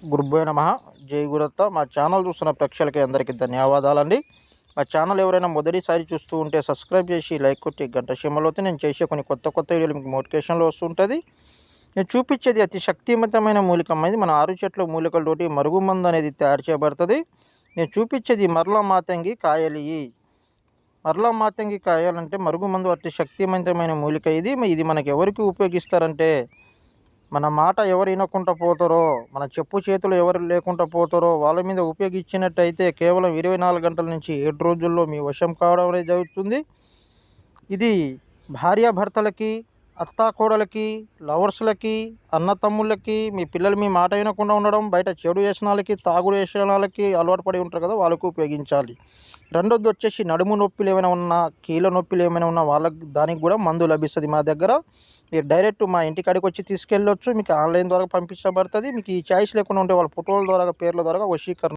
గురుభ్యో నమః. జై గురత్త. మా ఛానల్ చూస్తున్న ప్రేక్షకులకి అందరికీ ధన్యవాదాలండి. మా ఛానల్ ఎవరైనా మొదటిసారి చూస్తూ ఉంటే సబ్స్క్రైబ్ చేసి లైక్ కొట్టి గంట సింబల్తో నేను చేసే కొన్ని కొత్త వీడియోలు మీకు నోటిఫికేషన్లో వస్తుంటుంది. నేను చూపించేది అతి శక్తివంతమైన మూలికం అనేది మన ఆరు చెట్ల మూలికలతోటి మరుగుమందు అనేది తయారు చేయబడుతుంది. నేను చూపించేది మరలా మాతంగి కాయలు. మరలా మాతంగి కాయాలంటే మరుగుమందు అతి శక్తివంతమైన మూలిక. ఇది మనకి ఎవరికి ఉపయోగిస్తారంటే, మన మాట ఎవరు వినకుండా పోతారో, మన చెప్పు చేతులు ఎవరు లేకుండా పోతారో వాళ్ళ మీద ఉపయోగించినట్టయితే కేవలం 24 గంటల నుంచి 7 రోజుల్లో మీ వశం కావడం అనేది జరుగుతుంది. ఇది భార్యాభర్తలకి, అత్తాకోడలకి, లవర్స్లకి, అన్నతమ్ముళ్ళకి, మీ పిల్లలు మీ మాట వినకుండా ఉండడం, బయట చెడు వ్యసనాలకి, తాగుడు వ్యసనాలకి అలవాటు పడి ఉంటారు కదా, వాళ్ళకు ఉపయోగించాలి. రెండోది వచ్చేసి నడుము నొప్పులు ఏమైనా ఉన్నా, కీళ్ళ నొప్పులు ఏమైనా ఉన్నా వాళ్ళకి దానికి కూడా మందు లభిస్తుంది మా దగ్గర. మీరు డైరెక్ట్ మా ఇంటికాడికి వచ్చి తీసుకెళ్ళొచ్చు. మీకు ఆన్లైన్ ద్వారా పంపించబడుతుంది. మీకు ఈ చాయిస్ లేకుండా ఉంటే వాళ్ళ ఫోటోల ద్వారా, పేర్ల ద్వారా వశీకరణ